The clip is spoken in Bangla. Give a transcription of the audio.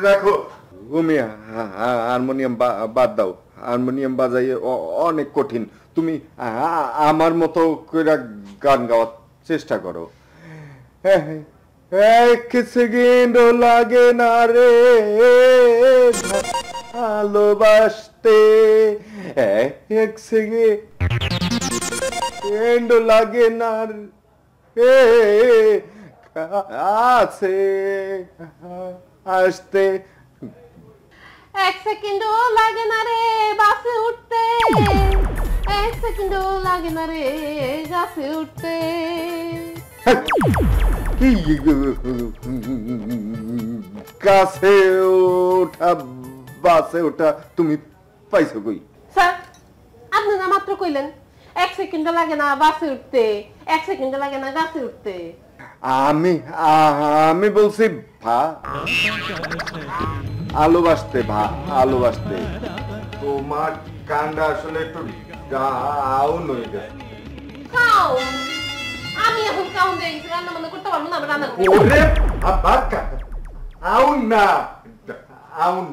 রাখো তুমি হারমোনিয়াম বাদ দাও হারমোনিয়াম বাজাই অনেক কঠিন তুমি আমার মতো করে গান গাওয়ার চেষ্টা করো এক সেকেন্ড লাগে না রে ভালোবাসতে এক সেকেন্ড লাগে না রে আছে আসতে এক সেকেন্ডও লাগে না রে বাসে উঠতে এক সেকেন্ডও লাগে না রে গাছে উঠতে কি গাছে ওঠা বাসে ওঠা তুমি পাইছো কই স্যার আপনি না মাত্র কইলেন এক সেকেন্ডও লাগে না বাসে উঠতে এক সেকেন্ডও লাগে না গাছে উঠতে আমি বলছি ভালোবাসতে ভালোবাসতে তোমার গানটা আসলে একটু ডাউন হয়ে গেছে আমি এখন কাউন দিয়ে গেছি রান্না বান্না করতে পারবো না আমি রান্না ওরে বাবা আউন না আউন